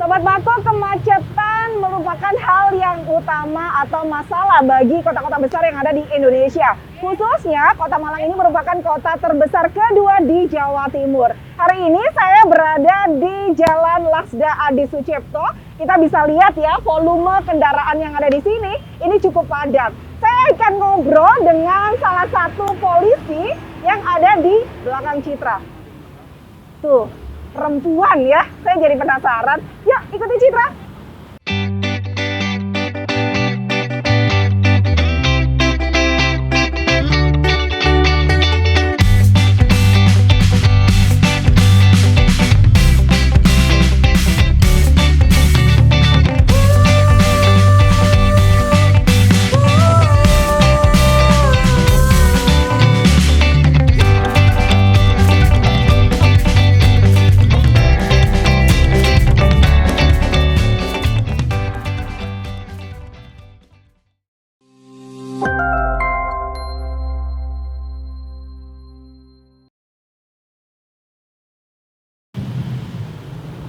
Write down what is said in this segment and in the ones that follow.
Sobat Mako, kemacetan merupakan hal yang utama atau masalah bagi kota-kota besar yang ada di Indonesia. Khususnya, Kota Malang ini merupakan kota terbesar kedua di Jawa Timur. Hari ini saya berada di Jalan Lasda Adi Sucipto. Kita bisa lihat ya, volume kendaraan yang ada di sini ini cukup padat. Saya akan ngobrol dengan salah satu polisi yang ada di belakang Citra. Tuh, perempuan ya, saya jadi penasaran. Yuk, ikuti Citra.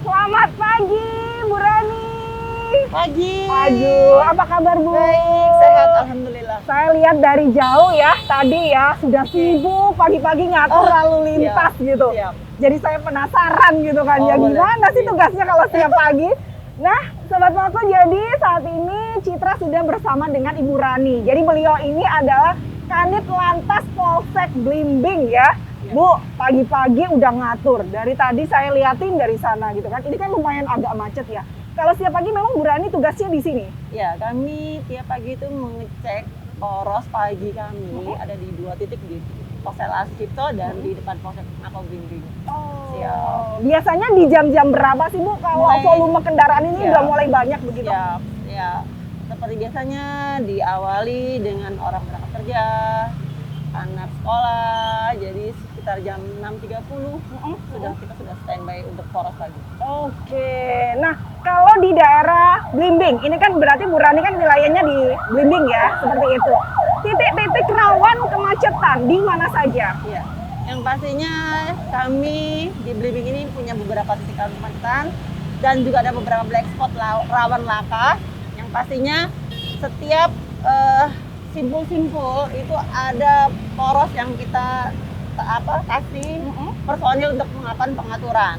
Selamat pagi, Bu Rani. Pagi. Aduh, apa kabar Bu? Baik, sehat alhamdulillah. Saya lihat dari jauh ya, tadi ya sudah sibuk pagi-pagi ngatur lalu lintas gitu. Siap. Jadi saya penasaran gitu kan, ya boleh. gimana sih tugasnya kalau setiap pagi? Nah, Sobat Mako, jadi saat ini Citra sudah bersama dengan Ibu Rani. Jadi beliau ini adalah Kanit Lantas Polsek Blimbing ya. Bu, pagi-pagi udah ngatur. Dari tadi saya liatin dari sana gitu kan. Ini kan lumayan agak macet ya. Kalau setiap pagi memang Bu Rani tugasnya di sini. Ya, kami tiap pagi itu mengecek poros pagi kami ada di 2 titik di Polsek Sucipto dan di depan Polsek Mako Blimbing. Oh. Siap. Biasanya di jam-jam berapa sih Bu kalau volume kendaraan ini udah mulai banyak begitu? Siap. Ya, seperti biasanya diawali dengan orang berangkat kerja, anak sekolah, jadi sekitar jam 6.30 kita sudah standby untuk poros pagi. Oke, nah kalau di daerah Blimbing, ini kan berarti Bu Rani kan wilayahnya di Blimbing ya, seperti itu. Titik-titik rawan kemacetan di mana saja? Iya, yang pastinya kami di Blimbing ini punya beberapa titik kemacetan dan juga ada beberapa black spot rawan laka. Yang pastinya setiap simpul-simpul itu ada poros yang kita kasih personil untuk melakukan pengaturan.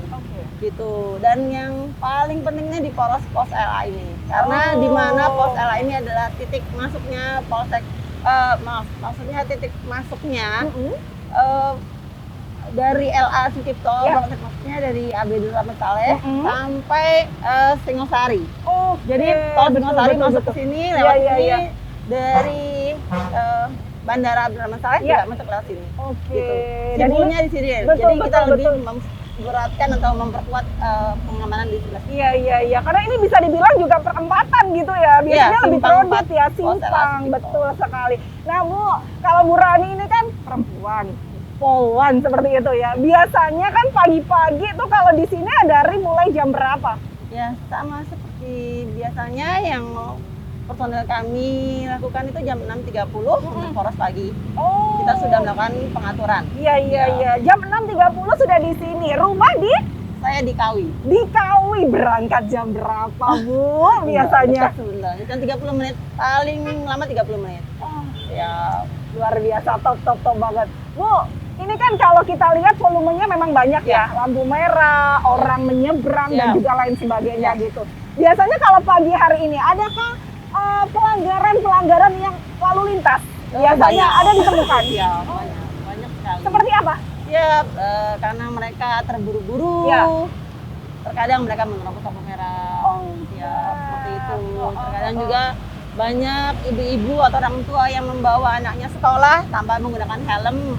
Gitu. Dan yang paling pentingnya di poros pos LA ini, karena di mana pos LA ini adalah titik masuknya polsek, maksudnya titik masuknya dari LA Sucipto, maksudnya dari Abdul Rahmat Saleh sampai Singosari. Jadi tol Singosari masuk ke sini lewat sini dari Bandara Abdul Rahmat Saleh juga masuk lewat sini. Gitu. Simpulnya di sini. Jadi kita lebih memberatkan atau memperkuat pengamanan di sebelah sini. Iya. Karena ini bisa dibilang juga perempatan gitu ya. Biasanya lebih kredit ya, simpang. Betul sekali. Nah Bu, kalau Bu Rani ini kan perempuan, polwan seperti itu ya. Biasanya kan pagi-pagi tuh kalau di sini dari mulai jam berapa? Ya sama seperti biasanya yang personel kami lakukan itu jam 6.30 untuk poros pagi. Kita sudah melakukan pengaturan. Iya. Jam 6.30 sudah di sini. Rumah di? Saya di Kawi. Di Kawi. Berangkat jam berapa Bu biasanya? Sebentar, jam 30 menit. Paling lama 30 menit. Ya, luar biasa. Top banget. Bu, ini kan kalau kita lihat volumenya memang banyak ya. Lampu merah, orang menyeberang dan juga lain sebagainya gitu. Biasanya kalau pagi hari ini adakah pelanggaran yang lalu lintas? Biasanya ada ditemukan. Ya, banyak sekali. Seperti apa? Ya, karena mereka terburu-buru. Terkadang mereka menerobos lampu merah. Seperti itu. Terkadang juga banyak ibu-ibu atau orang tua yang membawa anaknya sekolah tanpa menggunakan helm.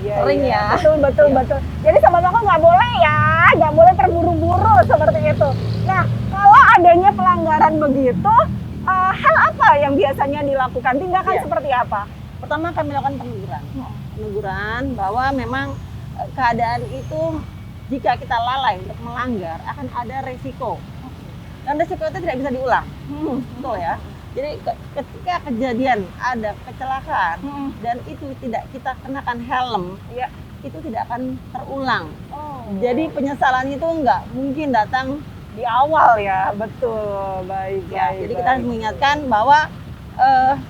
Sering ya. Betul. Jadi Sobat Mako nggak boleh terburu-buru seperti itu. Nah, kalau adanya pelanggaran begitu, hal apa yang biasanya dilakukan? Tindakan seperti apa? Pertama kami lakukan peneguran bahwa memang keadaan itu jika kita lalai untuk melanggar akan ada resiko. Dan resiko itu tidak bisa diulang. Betul ya. Jadi ketika kejadian ada kecelakaan dan itu tidak kita kenakan helm, itu tidak akan terulang. Jadi penyesalan itu nggak mungkin datang di awal ya. Betul, baik. Ya, baik, jadi baik. kita harus mengingatkan bahwa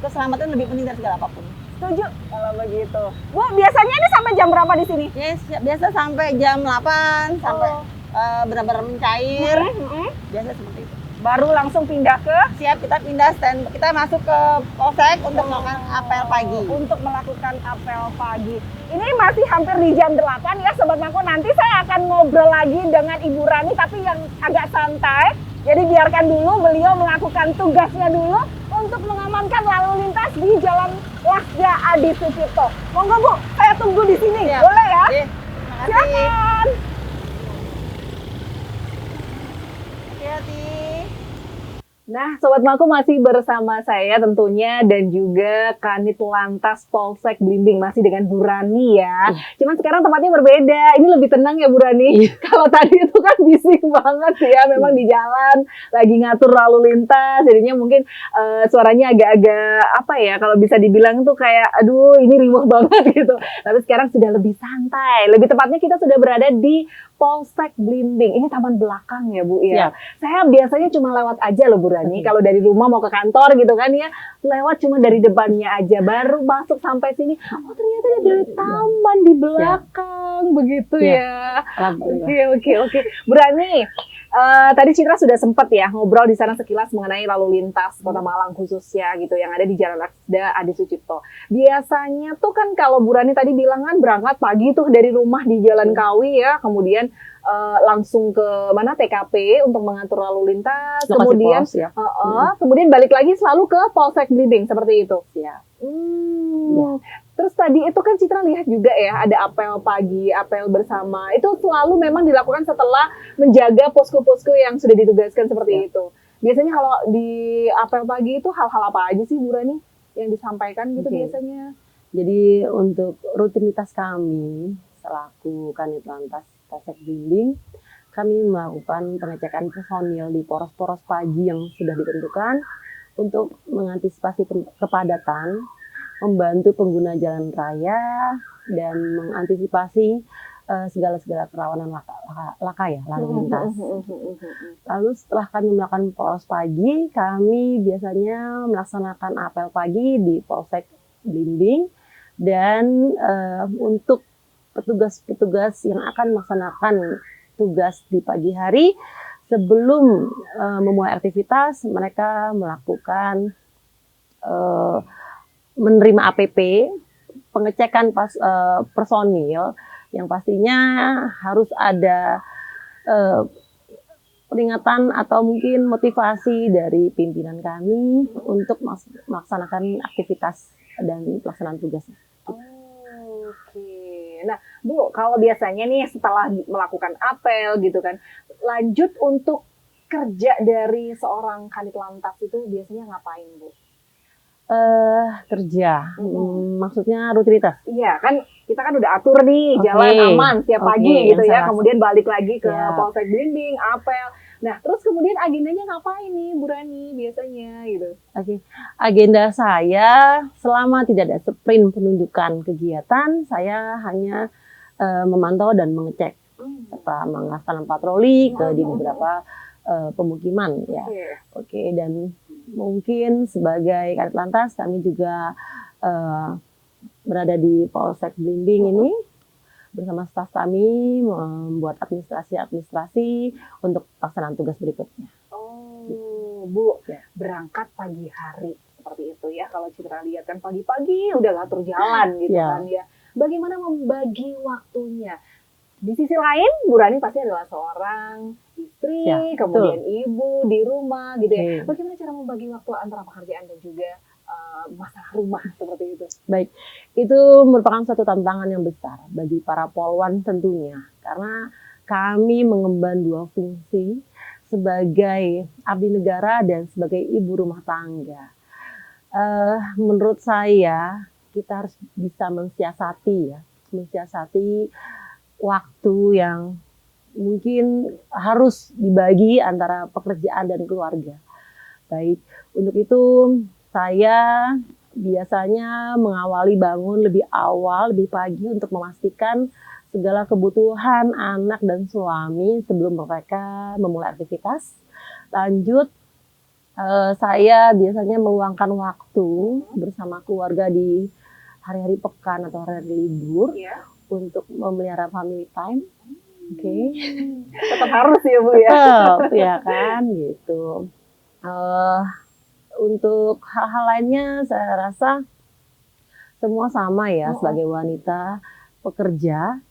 keselamatan lebih penting dari segala apapun. Setuju kalau begitu. Bu, biasanya ini sampai jam berapa di sini? Yes, biasa sampai jam 8 sampai benar-benar mencair. Biasa seperti itu. Baru langsung pindah ke Siap, kita pindah stand, kita masuk ke polsek untuk melakukan apel pagi. Untuk melakukan apel pagi. Ini masih hampir di jam 8 ya Sobat Mako. Nanti saya akan ngobrol lagi dengan Ibu Rani tapi yang agak santai. Jadi biarkan dulu beliau melakukan tugasnya dulu untuk mengamankan lalu lintas di Jalan Lasda Adi Sucipto. Monggo Bu, saya tunggu di sini. Siap. Boleh ya? Oke, terima kasih. Silakan. Hati-hati. Nah, Sobat Mako masih bersama saya tentunya dan juga Kanit Lantas Polsek Blimbing masih dengan Bu Rani ya. Cuman sekarang tempatnya berbeda. Ini lebih tenang ya Bu Rani. Kalau tadi itu kan bising banget ya, memang di jalan lagi ngatur lalu lintas. Jadinya mungkin suaranya agak-agak apa ya? Kalau bisa dibilang tuh kayak aduh ini riuh banget gitu. Tapi sekarang sudah lebih santai. Lebih tepatnya kita sudah berada di Polsek Blimbing. Ini taman belakang ya Bu ya. Siap. Saya biasanya cuma lewat aja loh Bu Rani. Kalau dari rumah mau ke kantor gitu kan ya, lewat cuma dari depannya aja. Baru masuk sampai sini, oh ternyata ada taman di belakang begitu ya. Oke. Bu Rani, tadi Citra sudah sempat ya ngobrol di sana sekilas mengenai lalu lintas Kota Malang khususnya gitu yang ada di Jalan Lasda Adi Sucipto. Biasanya tuh kan kalau Bu Rani tadi bilang kan berangkat pagi tuh dari rumah di Jalan Kawi ya, kemudian langsung ke mana TKP untuk mengatur lalu lintas, kemudian kemudian balik lagi selalu ke Polsek Blimbing seperti itu. Ya. Terus tadi itu kan Citra lihat juga ya ada apel pagi, apel bersama. Itu selalu memang dilakukan setelah menjaga posko-posko yang sudah ditugaskan seperti itu. Biasanya kalau di apel pagi itu hal-hal apa aja sih Bu Rani yang disampaikan gitu biasanya? Jadi untuk rutinitas kami selaku Kanit Lantas Polsek Blimbing, kami melakukan pengecekan personil di poros-poros pagi yang sudah ditentukan untuk mengantisipasi kepadatan, membantu pengguna jalan raya, dan mengantisipasi segala kerawanan laka ya, lalu lintas. Lalu setelah kami melakukan poros pagi, kami biasanya melaksanakan apel pagi di Polsek Blimbing, dan untuk petugas-petugas yang akan melaksanakan tugas di pagi hari, sebelum memulai aktivitas, mereka melakukan menerima APP, pengecekan personil, yang pastinya harus ada peringatan atau mungkin motivasi dari pimpinan kami untuk melaksanakan aktivitas dan pelaksanaan tugasnya. Nah, Bu, kalau biasanya nih setelah melakukan apel gitu kan, lanjut untuk kerja dari seorang Kanit Lantas itu biasanya ngapain, Bu? Kerja, maksudnya rutinitas. Iya, kan kita kan udah atur nih jalan aman setiap pagi gitu ya, kemudian balik lagi ke Polsek Blimbing, apel. Nah, terus kemudian agendanya ngapain nih Bu Rani biasanya gitu? Agenda saya selama tidak ada sprint penunjukan kegiatan, saya hanya memantau dan mengecek serta melaksanakan patroli di beberapa pemukiman ya. Dan mungkin sebagai Kanit Lantas kami juga berada di Polsek Blimbing ini bersama staf kami membuat administrasi untuk pelaksanaan tugas berikutnya. Bu, berangkat pagi hari seperti itu ya. Kalau Citra lihat kan pagi-pagi udah ngatur jalan gitu kan ya. Bagaimana membagi waktunya? Di sisi lain, Bu Rani pasti adalah seorang istri, kemudian ibu di rumah gitu ya. Bagaimana cara membagi waktu antara pekerjaan dan juga masalah rumah seperti itu? Baik, itu merupakan suatu tantangan yang besar bagi para polwan tentunya. Karena kami mengemban dua fungsi sebagai abdi negara dan sebagai ibu rumah tangga. Menurut saya, kita harus bisa mensiasati waktu yang mungkin harus dibagi antara pekerjaan dan keluarga. Baik, untuk itu saya biasanya mengawali bangun lebih awal, lebih pagi untuk memastikan segala kebutuhan anak dan suami sebelum mereka memulai aktivitas. Lanjut, saya biasanya meluangkan waktu bersama keluarga di hari-hari pekan atau hari-hari libur untuk memelihara family time. Oke. Tetap harus ya Bu ya. Tetap, ya kan gitu. Untuk hal-hal lainnya saya rasa semua sama ya, sebagai wanita pekerja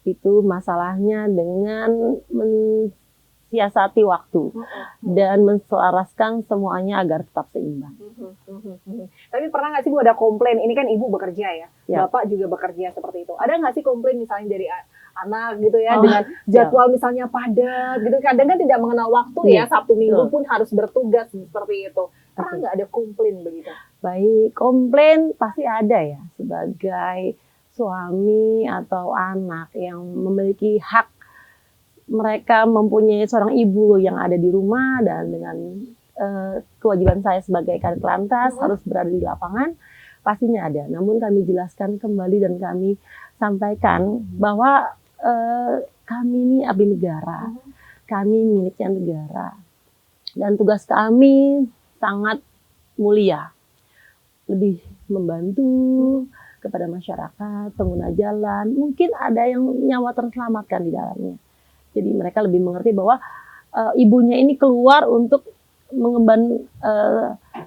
itu masalahnya dengan mensiasati waktu dan menselaraskan semuanya agar tetap seimbang. Tapi pernah nggak sih Bu ada komplain? Ini kan Ibu bekerja ya, Ya. Bapak juga bekerja seperti itu. Ada nggak sih komplain misalnya dari anak gitu ya, dengan jadwal misalnya padat gitu, kadang kan tidak mengenal waktu ya, Sabtu Minggu pun harus bertugas seperti itu. Pernah nggak ada komplain begitu? Baik, komplain pasti ada ya, sebagai suami atau anak yang memiliki hak, mereka mempunyai seorang ibu yang ada di rumah, dan dengan kewajiban saya sebagai Kadek Lantas harus berada di lapangan, pastinya ada. Namun kami jelaskan kembali dan kami sampaikan bahwa kami ini abdi negara, kami miliknya negara, dan tugas kami sangat mulia, lebih membantu kepada masyarakat, pengguna jalan. Mungkin ada yang nyawa terselamatkan di dalamnya. Jadi mereka lebih mengerti bahwa ibunya ini keluar untuk mengemban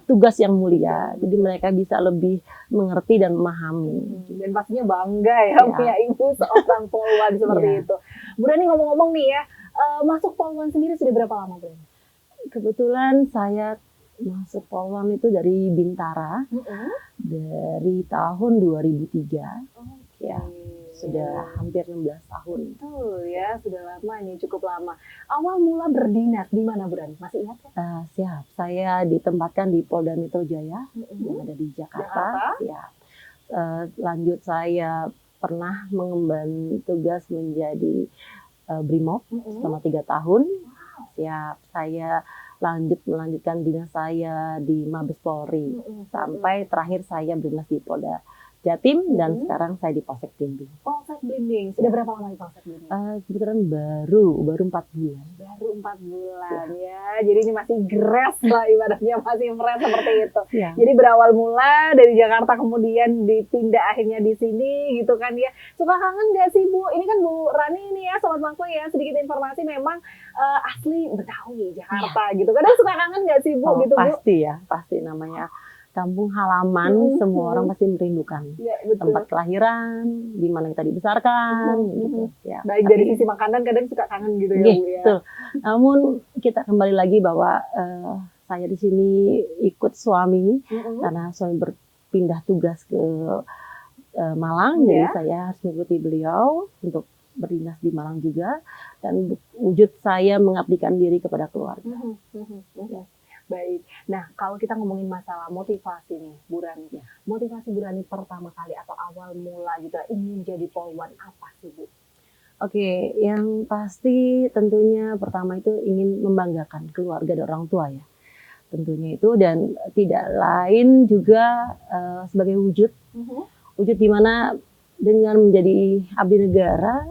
tugas yang mulia. Jadi mereka bisa lebih mengerti dan memahami. Dan pastinya bangga ya punya ibu seorang polwan seperti itu. Bu Rani, ngomong-ngomong nih ya, masuk polwan sendiri sudah berapa lama Bu? Kebetulan saya masuk polwan itu dari Bintara, dari tahun 2003. Ya, sudah hampir 16 tahun. Betul ya, sudah lama ini, cukup lama. Awal mula berdinas di mana Bu Rani? Masih ingat kan? Siap, saya ditempatkan di Polda Metro Jaya yang ada di Jakarta. Siap. Lanjut saya pernah mengemban tugas menjadi Brimob selama 3 tahun. Siap, saya melanjutkan dinas saya di Mabes Polri sampai terakhir saya berdinas di Polda Jatim dan sekarang saya di Polsek Blimbing. Polsek Blimbing, sudah berapa lama di Polsek Blimbing? Kebetulan baru 4 bulan. Baru 4 bulan ya, jadi ini masih gres lah ibaratnya, masih fresh seperti itu. Jadi berawal mula dari Jakarta kemudian dipindah akhirnya di sini gitu kan ya. Suka kangen gak sih Bu? Ini kan Bu Rani ini ya, Sobat Mangku ya, sedikit informasi memang asli Betawi, Jakarta gitu. Kadang suka kangen gak sih Bu gitu Bu? Pasti ya, pasti, namanya kampung halaman, semua orang pasti merindukan tempat kelahiran, di mana kita dibesarkan. Gitu. Ya, baik dari sisi makanan kadang suka kangen gitu ya Bu ya. Betul. Namun kita kembali lagi bahwa saya di sini ikut suami karena suami berpindah tugas ke Malang, jadi saya harus mengikuti beliau untuk berdinas di Malang juga, dan wujud saya mengabdikan diri kepada keluarga. Baik. Nah, kalau kita ngomongin masalah motivasi nih, Bu Rani. Motivasi Bu Rani pertama kali atau awal mula gitu ingin jadi polwan apa sih Bu? Oke, yang pasti tentunya pertama itu ingin membanggakan keluarga dan orang tua ya. Tentunya itu, dan tidak lain juga sebagai wujud di mana dengan menjadi abdi negara,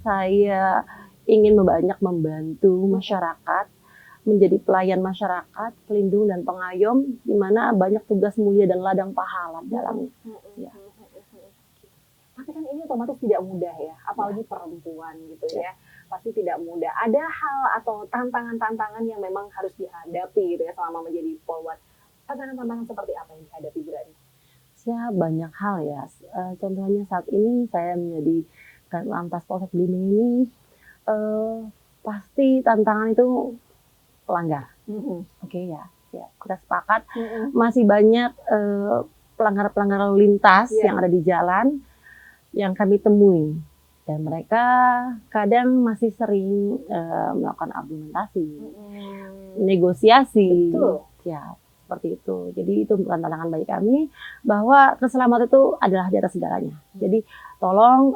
saya ingin banyak membantu masyarakat, menjadi pelayan masyarakat, pelindung dan pengayom, di mana banyak tugas mulia dan ladang pahala dalamnya. Tapi kan ini otomatis tidak mudah ya, apalagi perempuan gitu ya. Pasti tidak mudah. Ada hal atau tantangan-tantangan yang memang harus dihadapi gitu ya selama menjadi polwan. Tantangan-tantangan seperti apa yang dihadapi Bu Rani? Ya, banyak hal ya. Contohnya saat ini saya menjadi Kadek Lantas Polsek Blimbing ini, pasti tantangan itu pelanggar. Oke ya, kita sepakat masih banyak pelanggar-pelanggar lalu lintas yang ada di jalan yang kami temui, dan mereka kadang masih sering melakukan argumentasi, negosiasi. Ya, seperti itu. Jadi itu bukan tantangan bagi kami, bahwa keselamatan itu adalah di atas segalanya. Jadi tolong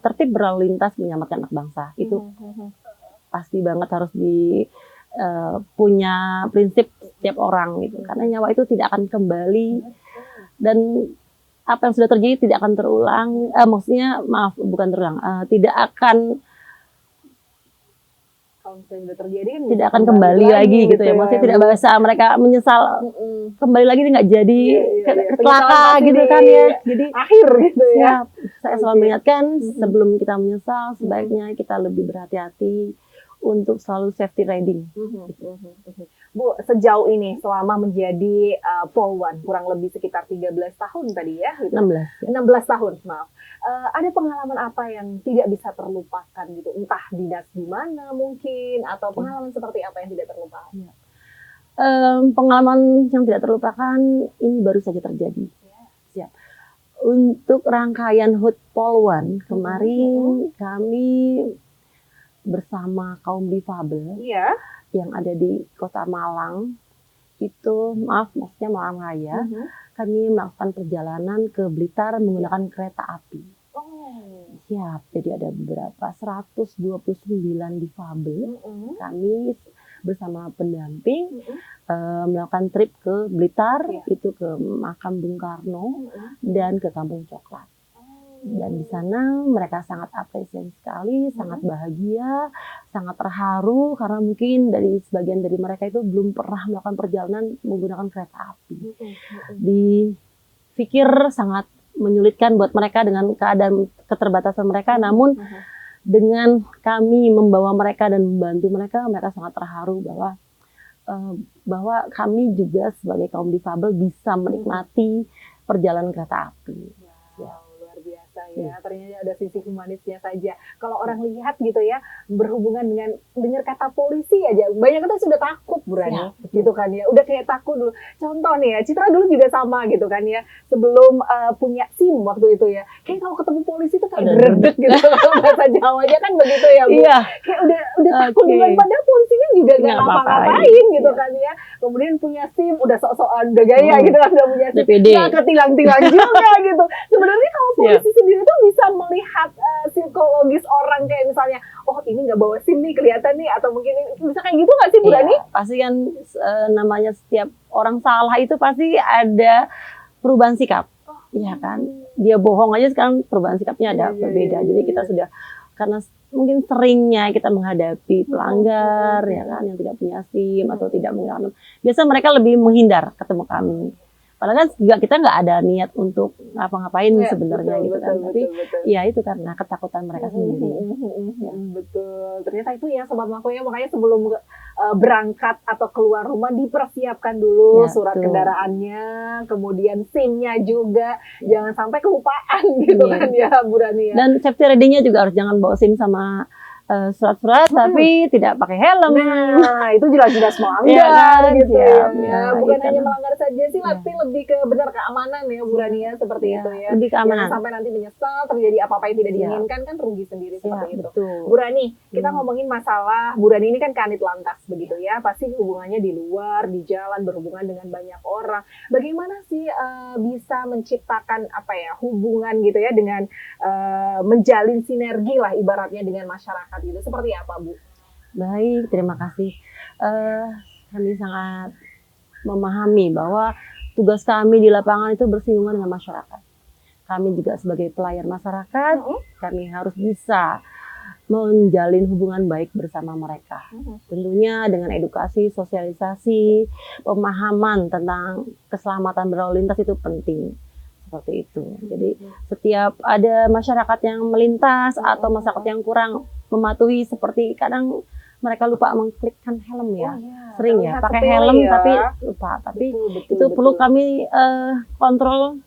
tertib berlalu lintas menyelamatkan anak bangsa. Itu pasti banget harus punya prinsip setiap orang gitu, karena nyawa itu tidak akan kembali, dan apa yang sudah terjadi tidak akan terulang. Maksudnya maaf, bukan terulang, tidak akan Kalau misalnya udah terjadi kan tidak akan kembali lagi gitu ya. Maksudnya tidak bahasa mereka menyesal kembali lagi nggak jadi kelaka gitu kan ya. Jadi akhir gitu ya. Siap. Saya selalu mengingatkan sebelum kita menyesal sebaiknya kita lebih berhati-hati untuk selalu safety riding. Bu, sejauh ini selama menjadi Polwan kurang lebih sekitar 13 tahun tadi ya, gitu. 16. 16 tahun, maaf. Ada pengalaman apa yang tidak bisa terlupakan gitu? Entah dinas di mana mungkin atau pengalaman seperti apa yang tidak terlupakan? Pengalaman yang tidak terlupakan ini baru saja terjadi. Siap. Untuk rangkaian HUT Polwan kemarin kami bersama kaum difabel yang ada di Kota Malang itu, maksudnya Malang Raya, kami melakukan perjalanan ke Blitar menggunakan kereta api. Siap, jadi ada beberapa 129 difabel. Kami bersama pendamping melakukan trip ke Blitar, itu ke makam Bung Karno dan ke Kampung Coklat. Dan di sana mereka sangat apresiasi sekali, sangat bahagia, sangat terharu karena mungkin dari sebagian dari mereka itu belum pernah melakukan perjalanan menggunakan kereta api. Dipikir sangat menyulitkan buat mereka dengan keadaan keterbatasan mereka, namun dengan kami membawa mereka dan membantu mereka, mereka sangat terharu bahwa kami juga sebagai kaum difabel bisa menikmati perjalanan kereta api. Ya, ternyata ada sisi humanisnya saja. Kalau orang lihat gitu ya, berhubungan dengan dengar kata polisi aja, banyak kan sudah takut, Bu Rani, gitu kan ya. Udah kayak takut dulu. Contoh nih ya, Citra dulu juga sama gitu kan ya. Sebelum punya SIM waktu itu ya, kayak kalau ketemu polisi tuh kayak dredeg gitu. Bahasa Jawanya kan begitu ya, Bu. Kayak udah takut duluan, padahal polisinya juga nggak ngapa-ngapain gitu kan ya. Kemudian punya SIM, udah sok-sokan, udah gaya gitu kan, udah punya SIM. Nggak ketilang-tilang juga gitu. Sebenarnya kalau polisi sendiri itu bisa melihat psikologis orang, kayak misalnya, oh ini nggak bawa SIM nih kelihatan nih, atau mungkin bisa kayak gitu nggak sih, Bu Rani? Pasti kan namanya setiap orang salah itu pasti ada perubahan sikap, ya kan? Dia bohong aja sekarang perubahan sikapnya ada berbeda. Jadi kita sudah, karena mungkin seringnya kita menghadapi pelanggar, ya kan, yang tidak punya SIM atau tidak menggunakan, biasa mereka lebih menghindar ketemu kami. Padahal kan juga kita nggak ada niat untuk ngapa-ngapain sebenarnya gitu kan. Tapi ya itu karena ketakutan mereka sendiri. Betul. Ternyata itu ya Sobat Mako ya, makanya sebelum berangkat atau keluar rumah dipersiapkan dulu surat kendaraannya, kemudian SIM-nya juga. Jangan sampai kelupaan gitu kan ya, Bu Rani ya. Dan safety reading-nya juga harus jangan bawa SIM sama surat-surat tapi tidak pakai helm. Nah, itu jelas-jelas melanggar gitu ya. Bukan hanya melanggar saja sih, tapi lebih ke benar keamanan ya, Bu Rani ya, seperti itu ya. Lebih keamanan. Jangan sampai nanti menyesal terjadi apa-apa yang tidak diinginkan, kan rugi sendiri seperti itu. Bu Rani, kita ngomongin masalah, Bu Rani ini kan kanit lantas begitu ya, pasti hubungannya di luar, di jalan, berhubungan dengan banyak orang. Bagaimana sih bisa menciptakan hubungan gitu ya dengan menjalin sinergi lah ibaratnya dengan masyarakat itu, seperti apa, Bu? Baik, terima kasih. Kami sangat memahami bahwa tugas kami di lapangan itu bersinggungan dengan masyarakat. Kami juga sebagai pelayan masyarakat, kami harus bisa menjalin hubungan baik bersama mereka. Tentunya dengan edukasi, sosialisasi, pemahaman tentang keselamatan berlalu lintas itu penting. Seperti itu. Jadi setiap ada masyarakat yang melintas atau masyarakat yang kurang mematuhi, seperti kadang mereka lupa mengklikkan helm ya. Sering ya pakai helm tapi lupa. Tapi itu perlu kami kontrol,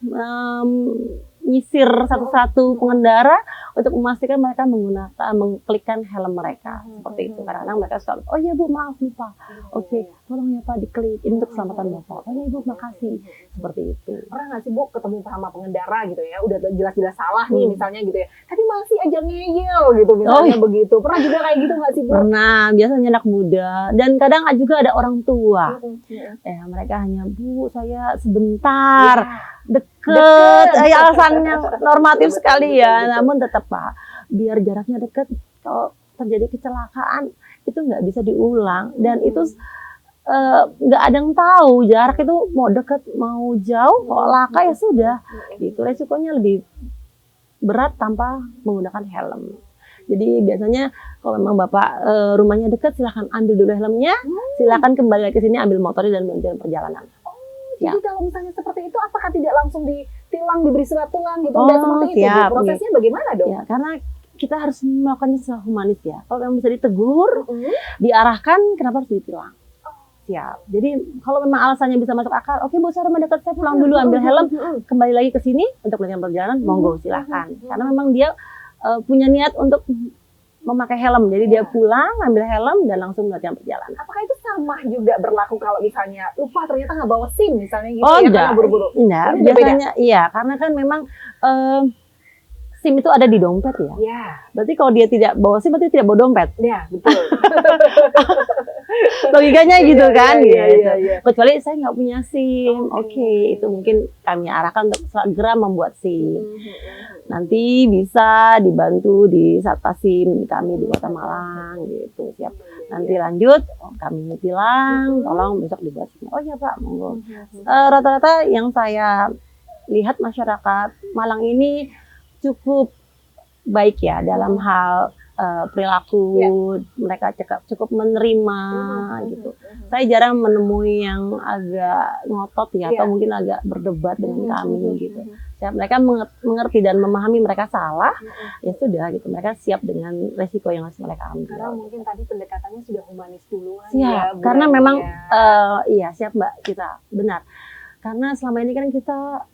nyisir satu-satu pengendara untuk memastikan mereka mengklikkan helm mereka. Seperti itu. Kadang-kadang mereka selalu, oh ya Bu, maaf lupa. Oke, tolong ya Pak diklik, ini untuk keselamatan Bapak. Oh ya Ibu, makasih. Seperti itu. Pernah nggak sih Bu ketemu sama pengendara gitu ya, udah jelas-jelas salah nih misalnya gitu ya, tapi masih aja ngeyel gitu misalnya begitu. Pernah juga kayak gitu nggak sih Bu? Pernah, biasanya anak muda dan kadang juga ada orang tua. Mereka hanya, Bu, saya sebentar. Deket, alasannya normatif sekali ya, namun tetap Pak, biar jaraknya dekat, kalau terjadi kecelakaan itu nggak bisa diulang, dan itu nggak ada yang tahu jarak itu mau deket mau jauh, kalau laka ya sudah. Itu resikonya lebih berat tanpa menggunakan helm. Jadi biasanya kalau memang Bapak rumahnya dekat, silahkan ambil dulu helmnya, silahkan kembali lagi ke sini ambil motornya dan melanjutkan perjalanan. Jadi kalau misalnya seperti itu, apakah tidak langsung ditilang, diberi surat tilang gitu? Nggak seperti itu, siap, Bu. Prosesnya bagaimana dong? Ya, karena kita harus melakukannya secara humanis ya. Kalau memang bisa ditegur, diarahkan, kenapa harus ditilang? Siap. Jadi kalau memang alasannya bisa masuk akal, oke Bu, saya rumah dekat, saya pulang dulu ambil helm, kembali lagi ke sini untuk melanjutkan perjalanan, monggo silahkan. Karena memang dia punya niat untuk memakai helm, jadi dia pulang ambil helm dan langsung melanjutkan perjalanan. Apakah itu sama juga berlaku kalau misalnya lupa ternyata nggak bawa SIM misalnya gitu Oh, ya, enggak. karena buru-buru? Enggak, Ini biasanya iya, karena kan memang SIM itu ada di dompet ya. Ya, Berarti kalau dia tidak bawa SIM berarti tidak bawa dompet. ya betul. Logikanya gitu kan. Iya, gitu. iya, iya. Kecuali saya nggak punya SIM. Oke. Oke, itu mungkin kami arahkan untuk segera membuat SIM. Nanti bisa dibantu di Satpas SIM kami di Kota Malang gitu. Siap. Nanti lanjut, kami bilang tolong besok dibuat SIM. Oh iya Pak, monggo. Rata-rata yang saya lihat masyarakat Malang ini cukup baik ya dalam hal perilaku, mereka cukup menerima gitu. Saya jarang menemui yang agak ngotot ya, atau mungkin agak berdebat dengan kami gitu. Ya, mereka mengerti dan memahami mereka salah, ya sudah gitu. Mereka siap dengan resiko yang harus mereka ambil. Karena mungkin tadi pendekatannya sudah humanis duluan. Siap, ya, karena Bu memang ya. iya siap Mbak, kita benar. Karena selama ini kan kita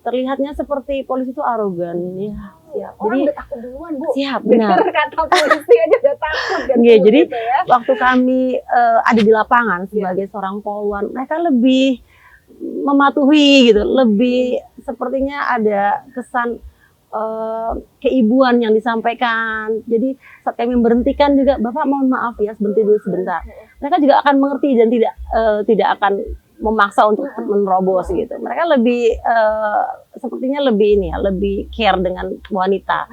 terlihatnya seperti polisi itu arogan ya. Siap. Orang Jadi udah takut duluan, Bu. siap, benar. Dengar kata polisi aja udah takut kan. Iya, jadi gitu ya. waktu kami ada di lapangan sebagai seorang polwan, mereka lebih mematuhi gitu, lebih sepertinya ada kesan keibuan yang disampaikan. Jadi saat kami memberhentikan juga, Bapak mohon maaf ya, berhenti dulu sebentar. Mereka juga akan mengerti dan tidak akan memaksa untuk menerobos gitu. Mereka lebih sepertinya lebih ini ya, lebih care dengan wanita.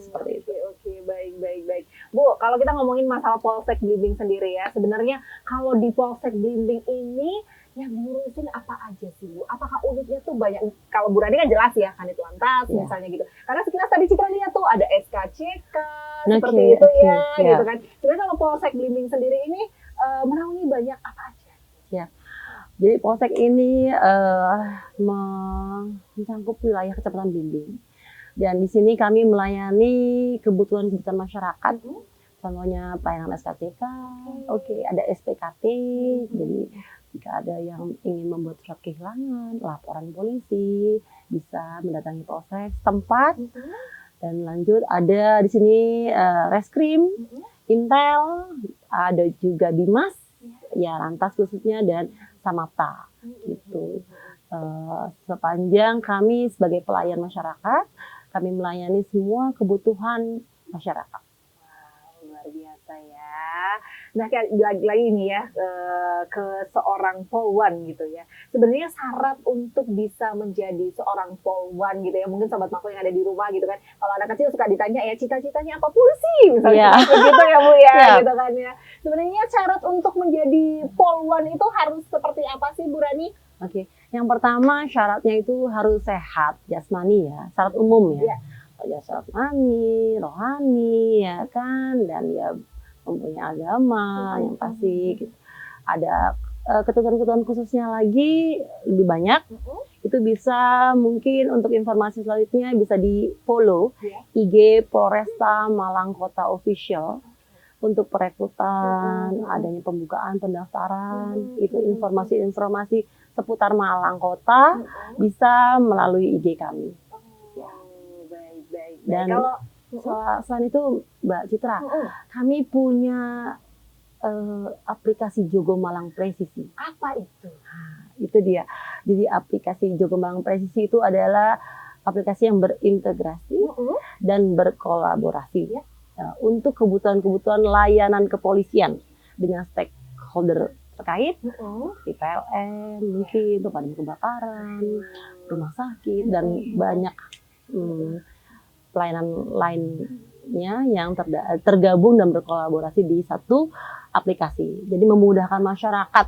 Seperti itu. Oke, baik. Bu, kalau kita ngomongin masalah Polsek Blimbing sendiri ya, sebenarnya kalau di Polsek Blimbing ini yang diurusin apa aja sih, Bu? Apakah unitnya tuh banyak? Kalau Bu Rani kan jelas ya, Kanit Lantas misalnya gitu. Karena sekilas tadi Citra lihat tuh ada SKCK seperti itu ya, gitu kan. Sebenarnya kalau Polsek Blimbing sendiri ini menaungi banyak apa aja? Ya. Jadi Polsek ini mencakup wilayah Kecamatan Blimbing. Dan di sini kami melayani kebutuhan-kebutuhan masyarakat. Contohnya pelayanan SKCK, ada SPKT. Jadi jika ada yang ingin membuat surat kehilangan, laporan polisi, bisa mendatangi Polsek setempat. Dan lanjut ada di sini Reskrim, Intel, ada juga Bimas, ya Lantas khususnya, dan Samapta gitu. Sepanjang kami sebagai pelayan masyarakat, kami melayani semua kebutuhan masyarakat. Wow, luar biasa ya. Nah, lagi-lagi nih ya ke seorang polwan gitu ya. Sebenarnya syarat untuk bisa menjadi seorang polwan gitu ya. Mungkin sobat Mako yang ada di rumah gitu kan. Kalau anak kecil suka ditanya ya cita-citanya apa, polisi misalnya gitu ya Bu ya, gitu kan ya. Sebenarnya syarat untuk menjadi polwan itu harus seperti apa sih Bu Rani? Oke, yang pertama syaratnya itu harus sehat jasmani ya, syarat umum ya. Jasmani, rohani ya kan, dan ya mempunyai agama yang pasti gitu. Ada ketentuan-ketentuan khususnya lagi lebih banyak. Itu bisa mungkin untuk informasi selanjutnya bisa di follow IG Polresta Malang Kota Official. Untuk perekrutan, adanya pembukaan, pendaftaran, itu informasi-informasi seputar Malang Kota bisa melalui IG kami. Baik. Dan selain itu Mbak Citra, kami punya aplikasi Jogo Malang Presisi. Apa itu? Nah, itu dia. Jadi aplikasi Jogo Malang Presisi itu adalah aplikasi yang berintegrasi dan berkolaborasi. Untuk kebutuhan-kebutuhan layanan kepolisian dengan stakeholder terkait, seperti PLN, mungkin pemadam kebakaran, rumah sakit, dan banyak pelayanan lain semuanya yang tergabung dan berkolaborasi di satu aplikasi. Jadi memudahkan masyarakat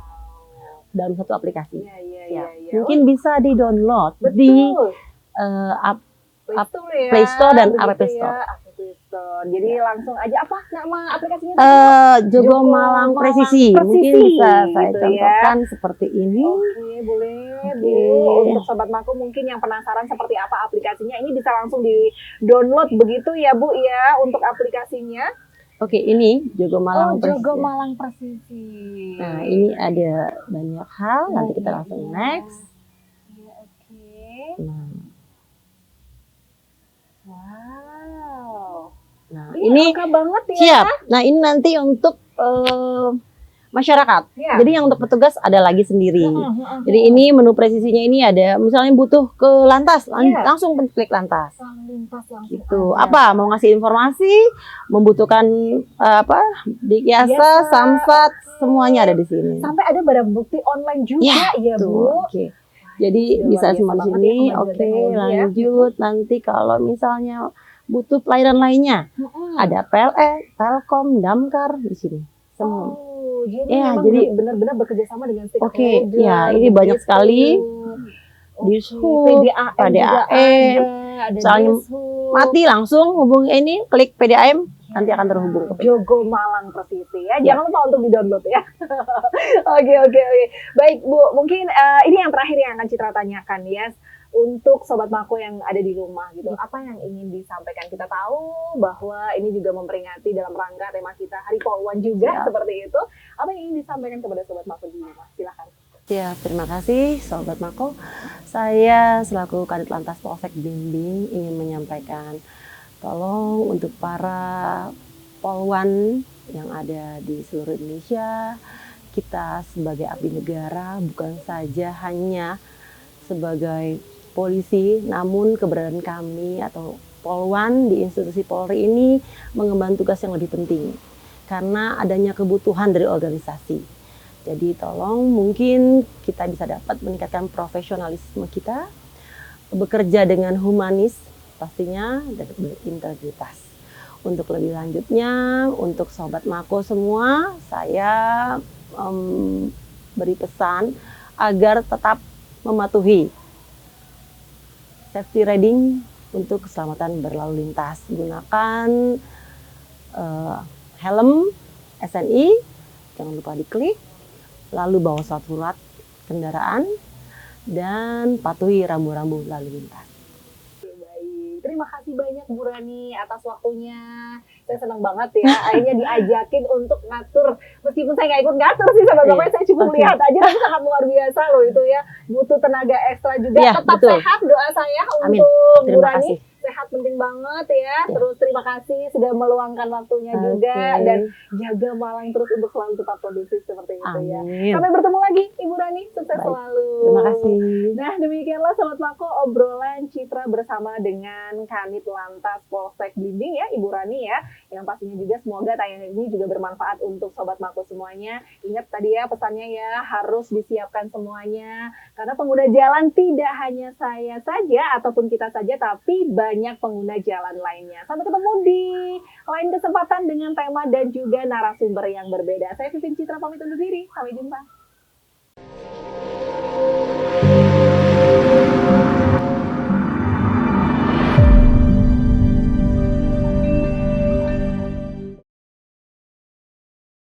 dalam satu aplikasi. Ya. Mungkin bisa di-download di Play Store dan App Store. Jadi langsung aja, apa nama aplikasinya? Jogo Malang Presisi. Mungkin bisa saya gitu contohkan seperti ini. Oke, boleh Bu. Untuk Sobat Mako mungkin yang penasaran seperti apa aplikasinya, ini bisa langsung di-download begitu ya Bu ya untuk aplikasinya. Oke, ini Jogo Malang Presisi. Jogo Malang Presisi. Nah, ini ada banyak hal. Nanti kita langsung next. Oke. Wow. Nah, ini lengkap banget ya. siap. Nah, ini nanti untuk masyarakat. Ya. Jadi yang untuk petugas ada lagi sendiri. Jadi ini menu presisinya ini ada, misalnya butuh ke lantas, langsung klik lantas. Gitu. Apa? Mau ngasih informasi, membutuhkan Dikyasa, Samsat, semuanya ada di sini. Sampai ada barang bukti online juga ya Bu. Oke. Jadi bisa semua di sini. Oke, lanjut. Nanti kalau misalnya butuh pelayanan lainnya, ada PLN, Telkom, Damkar di sini. Semua. Jadi benar-benar bekerja sama dengan stakeholder. Oke, ya ini banyak sekali. Dishub, PDAM, misalnya mati langsung hubungi ini, klik PDAM, nanti akan terhubung. Jogo Malang Presisi ya. Jangan lupa untuk di-download ya. Oke. Baik Bu, mungkin ini yang terakhir yang akan Citra tanyakan ya. Untuk Sobat Mako yang ada di rumah gitu, apa yang ingin disampaikan? Kita tahu bahwa ini juga memperingati dalam rangka tema kita Hari Polwan juga, seperti itu. Apa yang ingin disampaikan kepada Sobat Mako di rumah? Silakan. Ya, terima kasih Sobat Mako. Saya selaku Kanit Lantas Polsek Blimbing ingin menyampaikan, tolong untuk para polwan yang ada di seluruh Indonesia, kita sebagai abdi negara bukan saja hanya sebagai polisi, namun keberadaan kami atau polwan di institusi Polri ini mengemban tugas yang lebih penting karena adanya kebutuhan dari organisasi. Jadi tolong mungkin kita bisa dapat meningkatkan profesionalisme kita, bekerja dengan humanis pastinya dan berintegritas. Untuk lebih lanjutnya, untuk Sobat Mako semua, saya beri pesan agar tetap mematuhi safety riding untuk keselamatan berlalu lintas. Gunakan helm SNI, jangan lupa diklik, lalu bawa surat kendaraan, dan patuhi rambu-rambu lalu lintas. Baik, terima kasih banyak Bu Rani atas waktunya. Saya senang banget ya, akhirnya diajakin untuk ngatur. Meskipun saya nggak ikut ngatur sih sahabat-sahabat, saya cuma lihat aja, tapi sangat luar biasa loh itu ya. Butuh tenaga ekstra juga, tetap sehat doa saya untuk Bu Rani. Sehat penting banget ya. Terus terima kasih sudah meluangkan waktunya juga, dan jaga Malang terus untuk selalu tetap kondusif seperti itu ya. Sampai bertemu lagi Ibu Rani, sukses selalu. Terima kasih. Nah, demikianlah Sobat Mako obrolan Citra bersama dengan Kanit Lantas Polsek Blimbing ya, Ibu Rani ya. Yang pastinya juga semoga tayangan ini juga bermanfaat untuk Sobat Mako semuanya. Ingat tadi ya pesannya ya, harus disiapkan semuanya. Karena pengguna jalan tidak hanya saya saja ataupun kita saja, tapi banyak pengguna jalan lainnya. Sampai ketemu di lain kesempatan dengan tema dan juga narasumber yang berbeda. Saya Vivin Citra pamit undur diri. Sampai jumpa.